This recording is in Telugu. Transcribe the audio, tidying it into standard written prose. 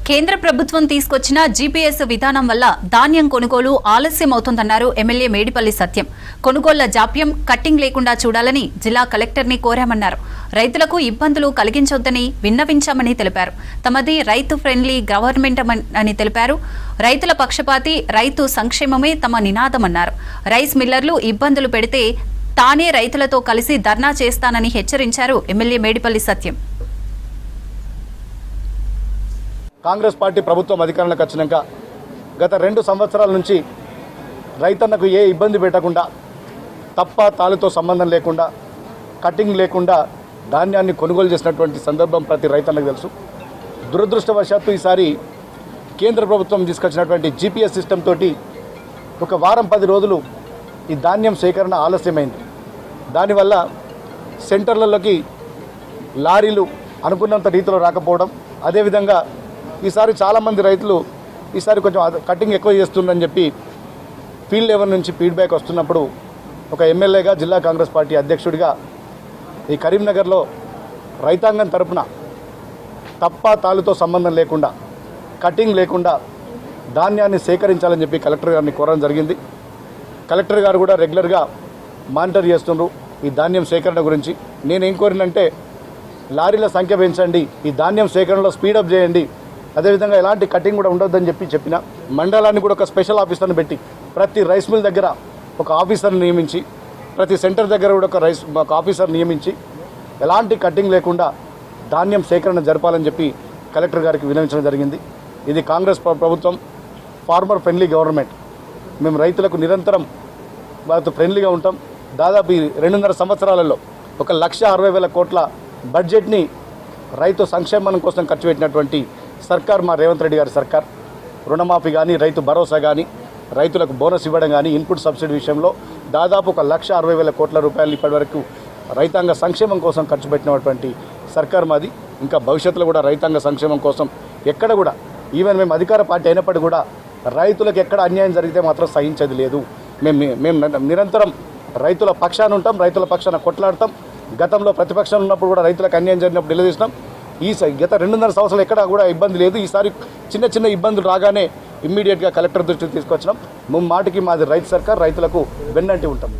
కేంద్ర ప్రభుత్వం తీసుకొచ్చిన జీపీఎస్ విధానం వల్ల ధాన్యం కొనుగోలు ఆలస్యం అవుతుందన్నారు ఎమ్మెల్యే మేడిపల్లి సత్యం. కొనుగోళ్ల జాప్యం, కట్టింగ్ లేకుండా చూడాలని జిల్లా కలెక్టర్ని కోరామన్నారు. రైతులకు ఇబ్బందులు కలిగించొద్దని విన్నవించామని తెలిపారు. తమది రైతు ఫ్రెండ్లీ గవర్నమెంట్ అని తెలిపారు. రైతుల పక్షపాతి, రైతు సంక్షేమమే తమ నినాదమన్నారు. రైస్ మిల్లర్లు ఇబ్బందులు పెడితే తానే రైతులతో కలిసి ధర్నా చేస్తానని హెచ్చరించారు ఎమ్మెల్యే మేడిపల్లి సత్యం. కాంగ్రెస్ పార్టీ ప్రభుత్వం అధికారంలోకి వచ్చినాక గత 2 సంవత్సరాల నుంచి రైతన్నకు ఏ ఇబ్బంది పెట్టకుండా, తప్ప తాళుతో సంబంధం లేకుండా, కటింగ్ లేకుండా ధాన్యాన్ని కొనుగోలు చేసినటువంటి సందర్భం ప్రతి రైతన్నకు తెలుసు. దురదృష్టవశాత్తు ఈసారి కేంద్ర ప్రభుత్వం తీసుకొచ్చినటువంటి జీపీఎస్ సిస్టమ్ తోటి ఒక వారం 10 రోజులు ఈ ధాన్యం సేకరణ ఆలస్యమైంది. దానివల్ల సెంటర్లలోకి లారీలు అనుకున్నంత రీతిలో రాకపోవడం, అదేవిధంగా ఈసారి చాలామంది రైతులు ఈసారి కొంచెం కటింగ్ ఎక్కువ చేస్తుందని చెప్పి ఫీల్డ్ లెవెల్ నుంచి ఫీడ్బ్యాక్ వస్తున్నప్పుడు ఒక ఎమ్మెల్యేగా, జిల్లా కాంగ్రెస్ పార్టీ అధ్యక్షుడిగా ఈ కరీంనగర్లో రైతాంగం తరపున తప్ప తాళుతో సంబంధం లేకుండా, కటింగ్ లేకుండా ధాన్యాన్ని సేకరించాలని చెప్పి కలెక్టర్ గారిని కోరడం జరిగింది. కలెక్టర్ గారు కూడా రెగ్యులర్గా మానిటర్ చేస్తున్నారు ఈ ధాన్యం సేకరణ గురించి. నేనేం కోరినంటే లారీల సంఖ్య పెంచండి, ఈ ధాన్యం సేకరణలో స్పీడప్ చేయండి, అదేవిధంగా ఎలాంటి కటింగ్ కూడా ఉండొద్దని చెప్పిన మండలాన్ని కూడా ఒక స్పెషల్ ఆఫీసర్ని పెట్టి ప్రతి రైస్ మిల్ దగ్గర ఒక ఆఫీసర్ని నియమించి, ప్రతి సెంటర్ దగ్గర కూడా ఒక ఆఫీసర్ నియమించి ఎలాంటి కటింగ్ లేకుండా ధాన్యం సేకరణ జరపాలని చెప్పి కలెక్టర్ గారికి విన్నవించడం జరిగింది. ఇది కాంగ్రెస్ ప్రభుత్వం ఫార్మర్ ఫ్రెండ్లీ గవర్నమెంట్. మేము రైతులకు నిరంతరం వారితో ఫ్రెండ్లీగా ఉంటాం. దాదాపు ఈ 2.5 సంవత్సరాలలో 1,60,000 కోట్ల బడ్జెట్ని రైతు సంక్షేమం కోసం ఖర్చు పెట్టినటువంటి సర్కార్ మా రేవంత్ రెడ్డి గారి సర్కార్. రుణమాఫీ కానీ, రైతు భరోసా కానీ, రైతులకు బోనస్ ఇవ్వడం కానీ, ఇన్పుట్ సబ్సిడీ విషయంలో దాదాపు 1,60,000 కోట్ల రూపాయలు ఇప్పటివరకు రైతాంగ సంక్షేమం కోసం ఖర్చు పెట్టినటువంటి సర్కార్ మాది. ఇంకా భవిష్యత్తులో కూడా రైతాంగ సంక్షేమం కోసం ఎక్కడ కూడా, ఈవెన్ మేము అధికార పార్టీ అయినప్పటికీ కూడా రైతులకు ఎక్కడ అన్యాయం జరిగితే మాత్రం సహించేది లేదు. మేము నిరంతరం రైతుల పక్షాన ఉంటాం, రైతుల పక్షాన కొట్లాడతాం. గతంలో ప్రతిపక్షంలో ఉన్నప్పుడు కూడా రైతులకు అన్యాయం జరిగినప్పుడు నిలదీసినాం. గత 2.5 సంవత్సరాలు ఎక్కడ కూడా ఇబ్బంది లేదు. ఈసారి చిన్న ఇబ్బందులు రాగానే ఇమ్మీడియట్గా కలెక్టర్ దృష్టికి తీసుకొచ్చినాం. మాటికి మాది రైతు సర్కార్, రైతులకు వెన్నంటి ఉంటాం.